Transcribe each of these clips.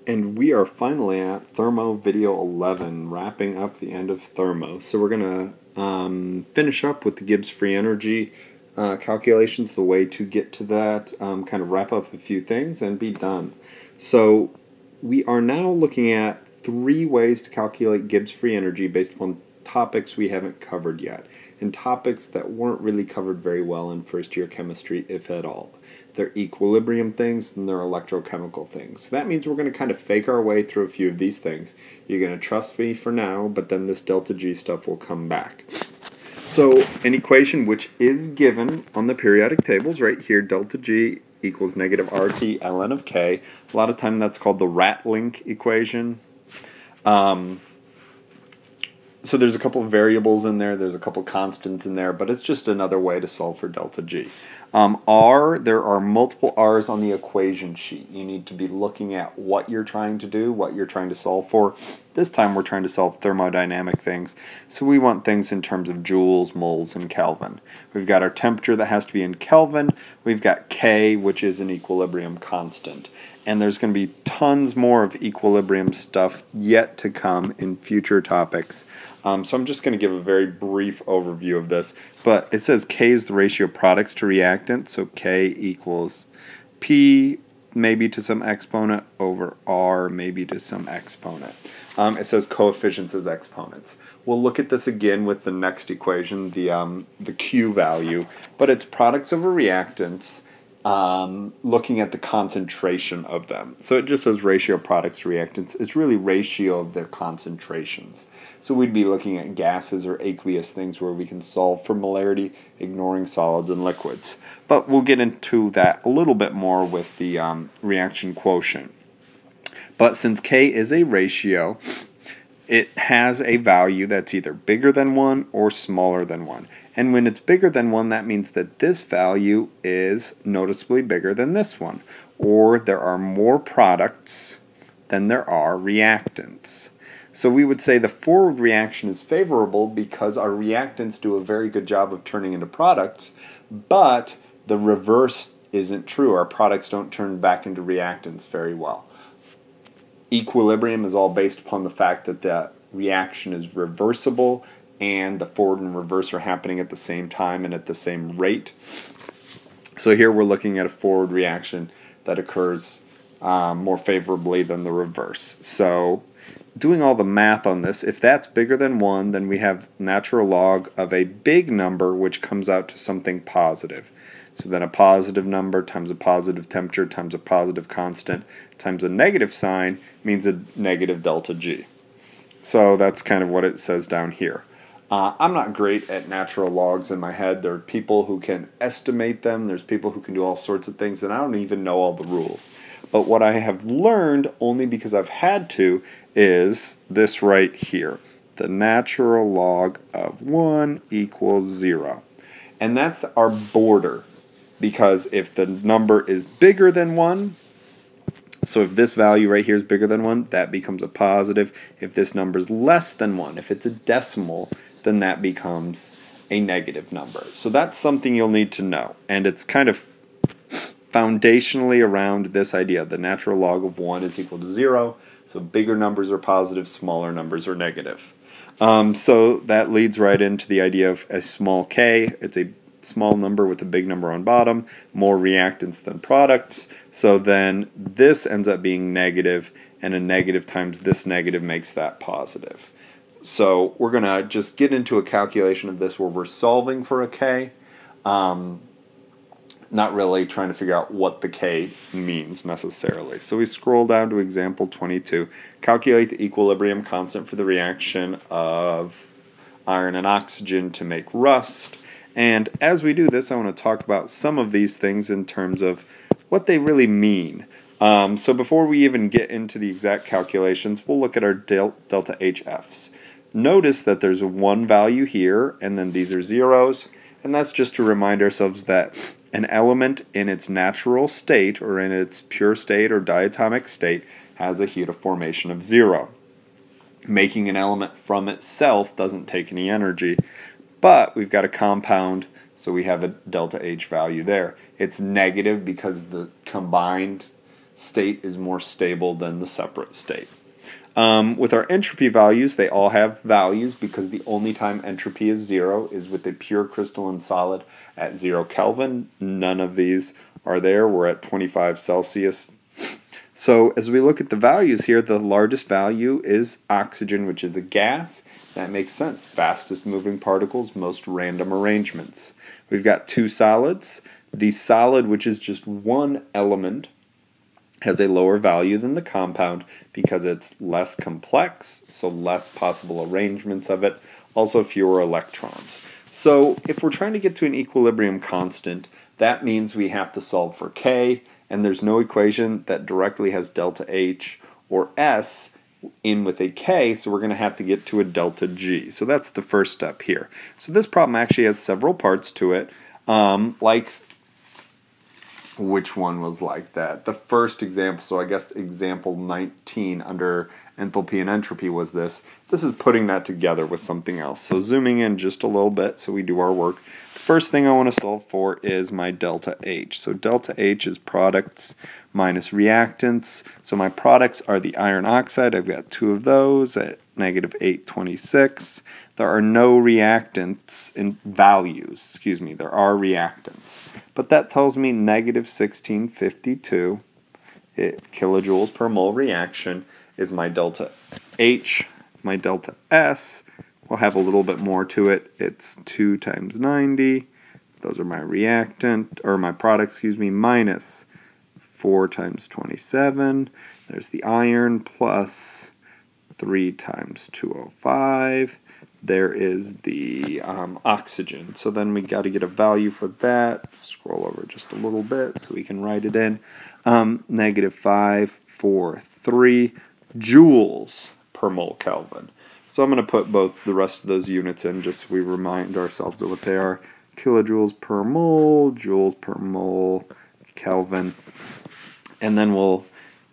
And we are finally at Thermo Video 11, wrapping up the end of Thermo. So we're going to finish up with the Gibbs free energy calculations, the way to get to that, kind of wrap up a few things and be done. So we are now looking at 3 ways to calculate Gibbs free energy based upon topics we haven't covered yet, and topics that weren't really covered very well in first year chemistry, if at all. They're equilibrium things and they're electrochemical things. So that means we're going to kind of fake our way through a few of these things. You're going to trust me for now, but then this delta G stuff will come back. So an equation which is given on the periodic tables right here, delta G equals negative RT ln of K. A lot of time that's called the rat-link equation. So there's a couple of variables in there, there's a couple constants in there, but it's just another way to solve for delta G. There are multiple R's on the equation sheet. You need to be looking at what you're trying to do, what you're trying to solve for. This time we're trying to solve thermodynamic things, so we want things in terms of joules, moles, and Kelvin. We've got our temperature that has to be in Kelvin. We've got K, which is an equilibrium constant. And there's going to be tons more of equilibrium stuff yet to come in future topics. So I'm just going to give a very brief overview of this. But it says K is the ratio of products to reactants, so K equals P maybe to some exponent over R maybe to some exponent. It says coefficients as exponents. We'll look at this again with the next equation, the Q value, but it's products over reactants. Looking at the concentration of them. So it just says ratio of products to reactants. It's really ratio of their concentrations. So we'd be looking at gases or aqueous things where we can solve for molarity, ignoring solids and liquids. But we'll get into that a little bit more with the reaction quotient. But since K is a ratio, it has a value that's either bigger than 1 or smaller than 1. And when it's bigger than 1, that means that this value is noticeably bigger than this one. Or there are more products than there are reactants. So we would say the forward reaction is favorable because our reactants do a very good job of turning into products, but the reverse isn't true. Our products don't turn back into reactants very well. Equilibrium is all based upon the fact that the reaction is reversible and the forward and reverse are happening at the same time and at the same rate. So here we're looking at a forward reaction that occurs more favorably than the reverse. So doing all the math on this, if that's bigger than 1, then we have natural log of a big number which comes out to something positive. So then a positive number times a positive temperature times a positive constant times a negative sign means a negative delta G. So that's kind of what it says down here. I'm not great at natural logs in my head. There are people who can estimate them. There's people who can do all sorts of things, and I don't even know all the rules. But what I have learned, only because I've had to, is this right here. The natural log of 1 equals 0. And that's our border. Because if the number is bigger than 1, so if this value right here is bigger than 1, that becomes a positive. If this number is less than 1, if it's a decimal, then that becomes a negative number. So that's something you'll need to know. And it's kind of foundationally around this idea. The natural log of 1 is equal to 0. So bigger numbers are positive, smaller numbers are negative. So that leads right into the idea of a small k. It's a small number with a big number on bottom, more reactants than products. So then this ends up being negative, and a negative times this negative makes that positive. So we're going to just get into a calculation of this where we're solving for a K, not really trying to figure out what the K means necessarily. So we scroll down to example 22. Calculate the equilibrium constant for the reaction of iron and oxygen to make rust. And as we do this, I want to talk about some of these things in terms of what they really mean. So before we even get into the exact calculations, we'll look at our delta HFs. Notice that there's a 1 value here, and then these are zeros, and that's just to remind ourselves that an element in its natural state, or in its pure state or diatomic state, has a heat of formation of 0. Making an element from itself doesn't take any energy. But we've got a compound, so we have a delta H value there. It's negative because the combined state is more stable than the separate state. With our entropy values, they all have values because the only time entropy is 0 is with a pure crystalline solid at 0 Kelvin. None of these are there. We're at 25 Celsius. So as we look at the values here, the largest value is oxygen, which is a gas. That makes sense. Fastest moving particles, most random arrangements. We've got two solids. The solid, which is just one element, has a lower value than the compound because it's less complex, so less possible arrangements of it, also fewer electrons. So if we're trying to get to an equilibrium constant, that means we have to solve for K, and there's no equation that directly has delta H or S in with a K, so we're going to have to get to a delta G. So that's the first step here. So this problem actually has several parts to it, like which one was like that? The first example, so I guess example 19 under enthalpy and entropy was this. This is putting that together with something else. So zooming in just a little bit so we do our work. The first thing I want to solve for is my delta H. So delta H is products minus reactants. So my products are the iron oxide. I've got two of those at negative 826. There are no reactants in values. There are reactants. But that tells me negative 1652 kilojoules per mole reaction is my delta H. My delta S will have a little bit more to it. It's 2 times 90. Those are my reactant, or my product, minus 4 times 27. There's the iron plus 3 times 205. There is the oxygen. So then we got to get a value for that. Scroll over just a little bit so we can write it in. Negative 543 joules per mole Kelvin. So I'm going to put both the rest of those units in just so we remind ourselves of what they are. Kilojoules per mole, joules per mole, Kelvin. And then we'll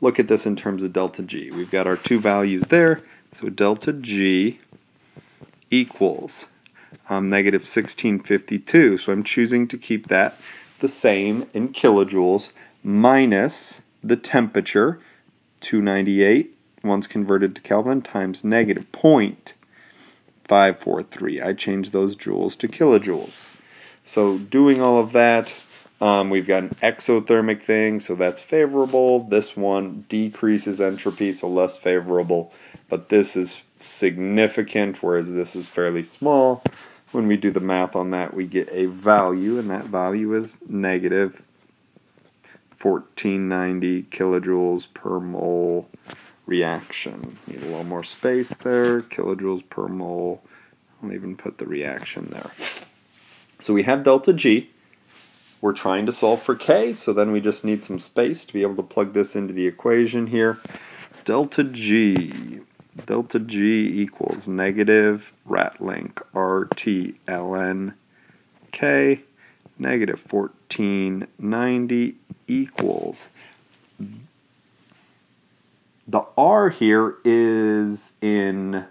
look at this in terms of delta G. We've got our two values there. So delta G equals negative 1652. So I'm choosing to keep that the same in kilojoules minus the temperature, 298, once converted to Kelvin, times negative 0.543. I change those joules to kilojoules. So doing all of that, we've got an exothermic thing, so that's favorable. This one decreases entropy, so less favorable. But this is significant, whereas this is fairly small. When we do the math on that, we get a value, and that value is negative 1490 kilojoules per mole reaction. Need a little more space there. Kilojoules per mole. I'll even put the reaction there. So we have delta G. We're trying to solve for K, so then we just need some space to be able to plug this into the equation here. Delta G equals negative rat link RT ln K, negative 1490 equals, the R here is in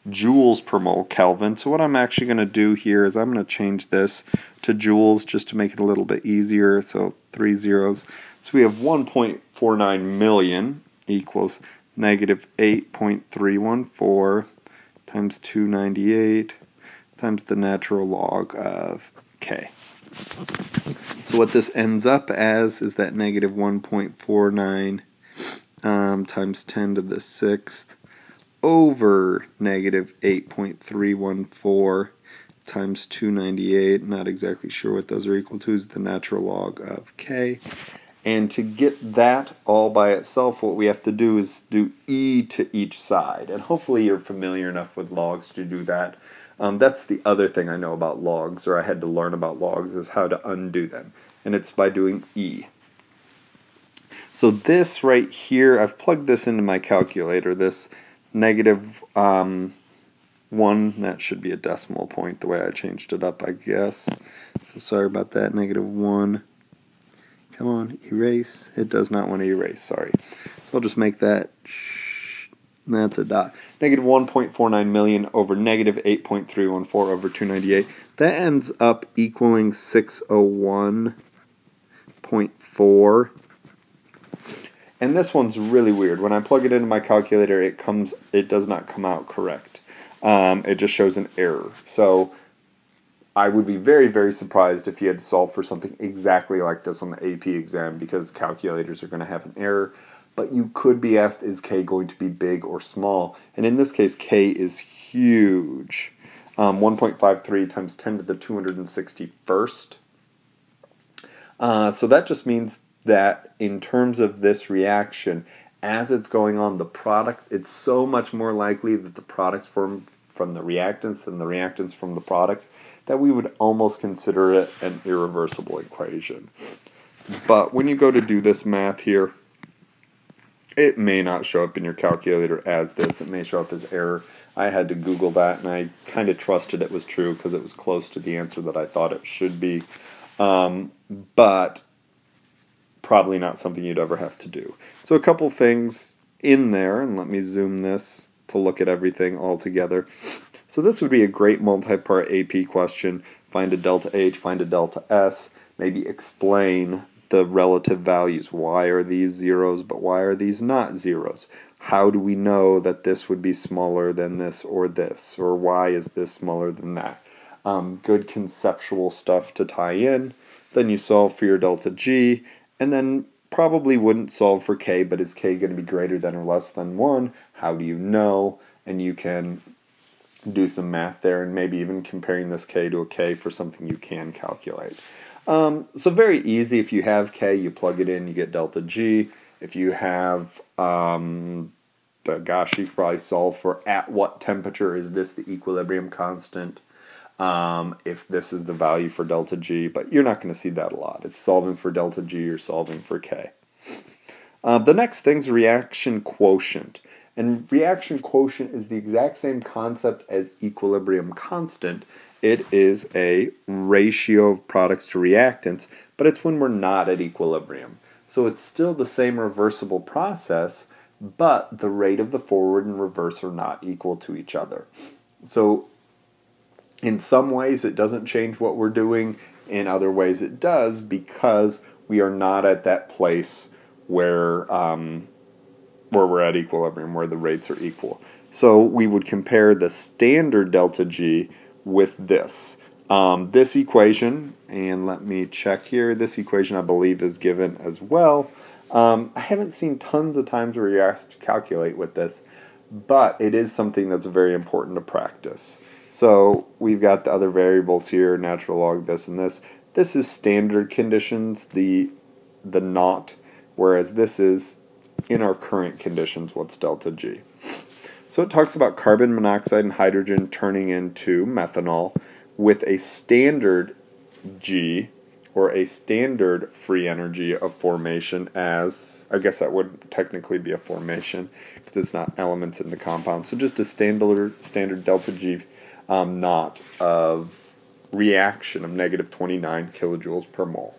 joules per mole Kelvin. So what I'm actually going to do here is I'm going to change this to joules just to make it a little bit easier. So 3 zeros. So we have 1.49 million equals negative 8.314 times 298 times the natural log of K. So what this ends up as is that negative 1.49 times 10 to the 6th over negative 8.314 times 298, not exactly sure what those are equal to, is the natural log of K. And to get that all by itself, what we have to do is do e to each side. And hopefully you're familiar enough with logs to do that. That's the other thing I know about logs, or I had to learn about logs, is how to undo them. And it's by doing e. So this right here, I've plugged this into my calculator, this negative 1, that should be a decimal point the way I changed it up, I guess. So sorry about that, negative 1. Come on, erase. It does not want to erase, sorry. So I'll just make that, that's a dot. Negative 1.49 million over negative 8.314 over 298. That ends up equaling 601.4. And this one's really weird. When I plug it into my calculator, it does not come out correct. It just shows an error. So I would be very, very surprised if you had to solve for something exactly like this on the AP exam, because calculators are going to have an error. But you could be asked, is K going to be big or small? And in this case, K is huge. 1.53 times 10 to the 261st. So that just means that in terms of this reaction, as it's going on, the product, it's so much more likely that the products form from the reactants than the reactants from the products, that we would almost consider it an irreversible equation. But when you go to do this math here, it may not show up in your calculator as this. It may show up as error. I had to Google that, and I kind of trusted it was true because it was close to the answer that I thought it should be. But probably not something you'd ever have to do. So a couple things in there, and let me zoom this to look at everything all together. So this would be a great multi-part AP question. Find a delta H, find a delta S, maybe explain the relative values. Why are these zeros, but why are these not zeros? How do we know that this would be smaller than this, or why is this smaller than that? Good conceptual stuff to tie in. Then you solve for your delta G, and then probably wouldn't solve for K, but is K going to be greater than or less than 1? How do you know? And you can do some math there, and maybe even comparing this K to a K for something you can calculate. So very easy. If you have K, you plug it in, you get delta G. If you have, you could probably solve for at what temperature is this the equilibrium constant, if this is the value for delta G, but you're not going to see that a lot. It's solving for delta G or solving for K. The next thing's reaction quotient. And reaction quotient is the exact same concept as equilibrium constant. It is a ratio of products to reactants, but it's when we're not at equilibrium. So it's still the same reversible process, but the rate of the forward and reverse are not equal to each other. So in some ways it doesn't change what we're doing, in other ways it does, because we are not at that place where we're at equilibrium, where the rates are equal. So we would compare the standard delta G with this. This equation, and let me check here, this equation I believe is given as well. I haven't seen tons of times where you're asked to calculate with this, but it is something that's very important to practice. So we've got the other variables here, natural log this and this. This is standard conditions, the naught, whereas this is in our current conditions, what's delta G. So it talks about carbon monoxide and hydrogen turning into methanol with a standard G, or a standard free energy of formation as, I guess that would technically be a formation because it's not elements in the compound. So just a standard delta G naught of reaction of negative 29 kilojoules per mole.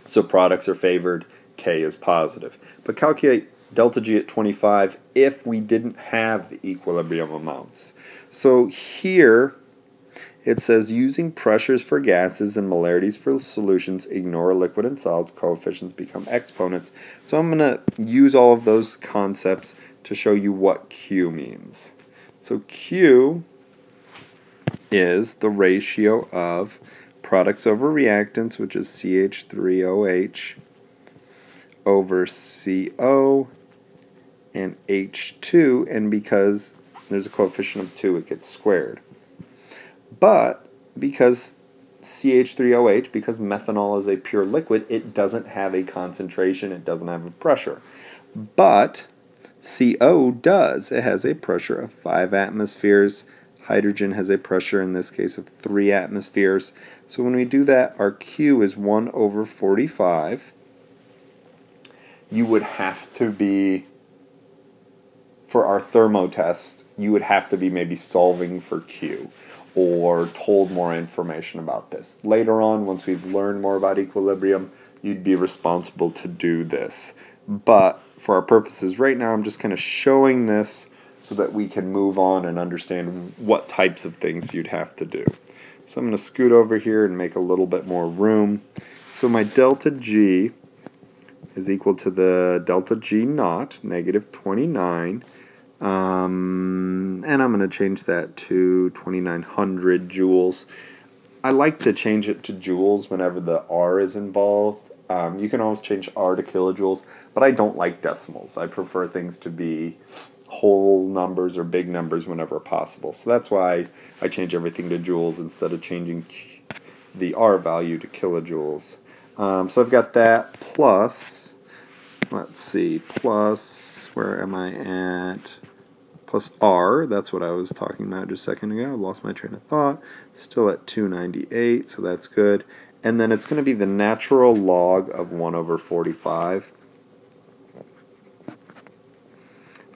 So products are favored, K is positive. But calculate delta G at 25 if we didn't have the equilibrium amounts. So here it says using pressures for gases and molarities for solutions, ignore liquid and solids, coefficients become exponents. So I'm going to use all of those concepts to show you what Q means. So Q is the ratio of products over reactants, which is CH3OH, over CO and H2, and because there's a coefficient of 2, it gets squared. But because CH3OH, because methanol is a pure liquid, it doesn't have a concentration, it doesn't have a pressure. But CO does. It has a pressure of 5 atmospheres. Hydrogen has a pressure, in this case, of 3 atmospheres. So when we do that, our Q is 1 over 45. You would have to be, for our Thermo test, you would have to be maybe solving for Q or told more information about this. Later on, once we've learned more about equilibrium, you'd be responsible to do this. But for our purposes right now, I'm just kind of showing this so that we can move on and understand what types of things you'd have to do. So I'm going to scoot over here and make a little bit more room. So my delta G is equal to the delta G naught, negative 29. And I'm going to change that to 2900 joules. I like to change it to joules whenever the R is involved. You can always change R to kilojoules, but I don't like decimals. I prefer things to be whole numbers or big numbers whenever possible. So that's why I change everything to joules instead of changing the R value to kilojoules. So I've got that plus, let's see, plus, where am I at? Plus R, that's what I was talking about just a second ago. I lost my train of thought. Still at 298, so that's good. And then it's going to be the natural log of 1 over 45.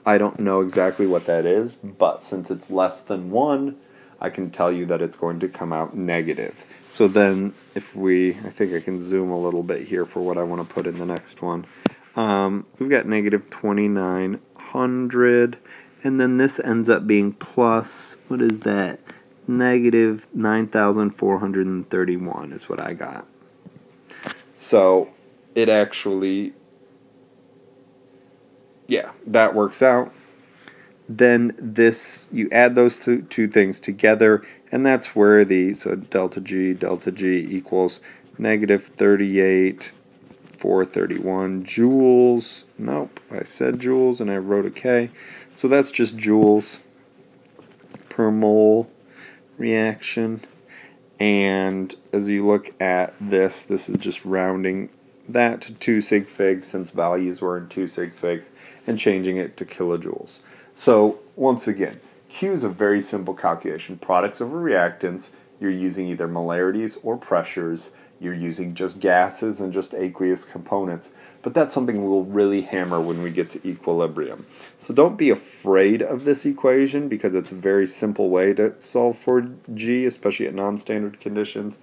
I don't know exactly what that is, but since it's less than 1, I can tell you that it's going to come out negative. So then if I think I can zoom a little bit here for what I want to put in the next one. We've got negative 2900, and then this ends up being plus, what is that? Negative 9,431 is what I got. So it actually, yeah, that works out. Then this, you add those two things together, and that's where so delta G equals negative 38,431 joules. Nope, I said joules and I wrote a K. So that's just joules per mole reaction. And as you look at this is just rounding that to 2 sig figs since values were in 2 sig figs and changing it to kilojoules. So once again, Q is a very simple calculation. Products over reactants, you're using either molarities or pressures. You're using just gases and just aqueous components. But that's something we'll really hammer when we get to equilibrium. So don't be afraid of this equation because it's a very simple way to solve for G, especially at non-standard conditions.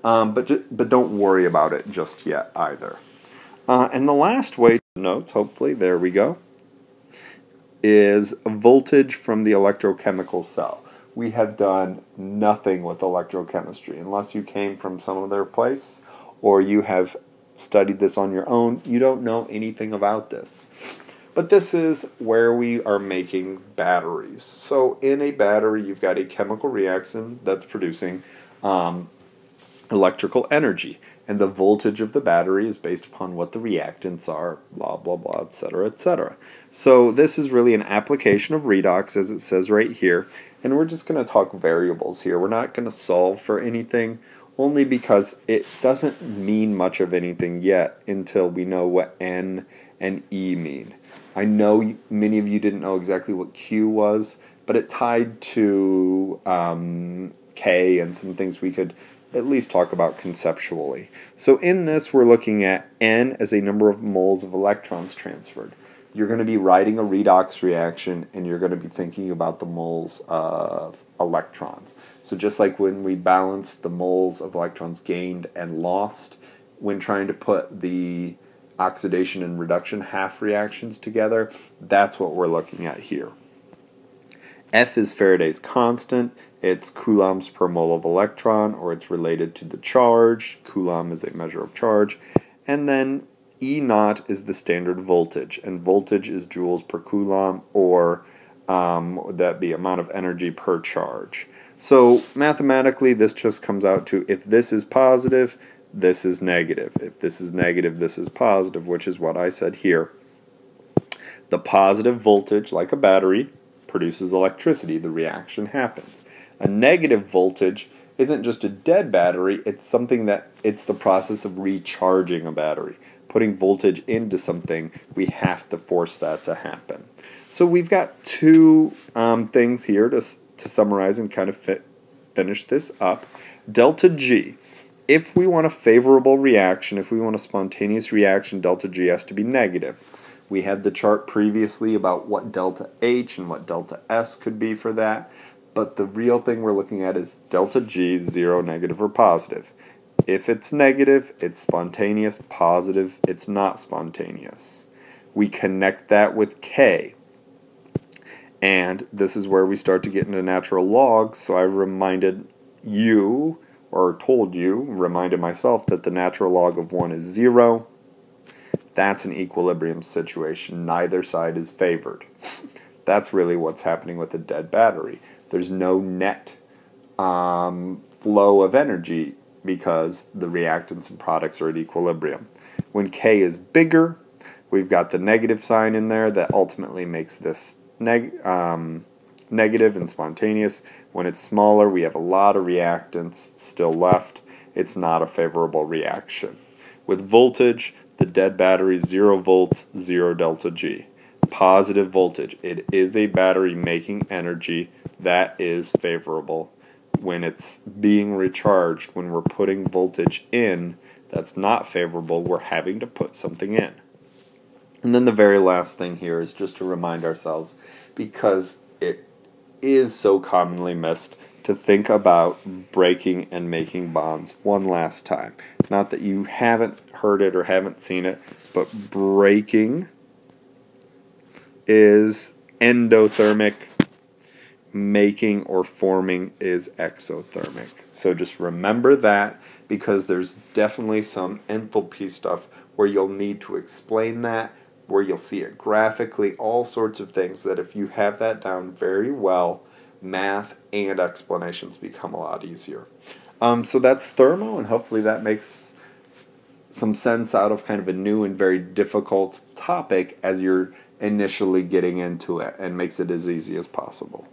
But don't worry about it just yet either. And the last way, notes, hopefully, there we go, is voltage from the electrochemical cell. We have done nothing with electrochemistry. Unless you came from some other place or you have studied this on your own, you don't know anything about this. But this is where we are making batteries. So in a battery, you've got a chemical reaction that's producing electrical energy. And the voltage of the battery is based upon what the reactants are, blah, blah, blah, etc., etc. So this is really an application of redox, as it says right here. And we're just going to talk variables here. We're not going to solve for anything, only because it doesn't mean much of anything yet until we know what N and E mean. I know many of you didn't know exactly what Q was, but it tied to K and some things we could at least talk about conceptually. So in this, we're looking at N as a number of moles of electrons transferred. You're going to be writing a redox reaction, and you're going to be thinking about the moles of electrons. So just like when we balance the moles of electrons gained and lost, when trying to put the oxidation and reduction half reactions together, that's what we're looking at here. F is Faraday's constant. It's coulombs per mole of electron, or it's related to the charge. Coulomb is a measure of charge. And then E naught is the standard voltage, and voltage is joules per coulomb, or that be amount of energy per charge. So mathematically, this just comes out to if this is positive, this is negative. If this is negative, this is positive, which is what I said here. The positive voltage, like a battery, produces electricity. The reaction happens. A negative voltage isn't just a dead battery, it's something it's the process of recharging a battery. Putting voltage into something, we have to force that to happen. So we've got two things here to summarize and kind of finish this up. Delta G. If we want a favorable reaction, if we want a spontaneous reaction, delta G has to be negative. We had the chart previously about what delta H and what delta S could be for that. But the real thing we're looking at is delta G, 0, negative, or positive. If it's negative, it's spontaneous. Positive, it's not spontaneous. We connect that with K. And this is where we start to get into natural logs. So I reminded you, or told you, reminded myself that the natural log of 1 is 0. That's an equilibrium situation. Neither side is favored. That's really what's happening with a dead battery. There's no net flow of energy because the reactants and products are at equilibrium. When K is bigger, we've got the negative sign in there that ultimately makes this negative and spontaneous. When it's smaller, we have a lot of reactants still left. It's not a favorable reaction. With voltage, the dead battery is 0 volts, 0 delta G. Positive voltage. It is a battery making energy that is favorable. When it's being recharged, when we're putting voltage in, that's not favorable. We're having to put something in. And then the very last thing here is just to remind ourselves, because it is so commonly missed, to think about breaking and making bonds one last time. Not that you haven't heard it or haven't seen it, but breaking is endothermic, making or forming is exothermic. So just remember that, because there's definitely some enthalpy stuff where you'll need to explain that, where you'll see it graphically, all sorts of things that if you have that down very well, math and explanations become a lot easier. So that's thermo, and hopefully that makes some sense out of kind of a new and very difficult topic as you're initially getting into it, and makes it as easy as possible.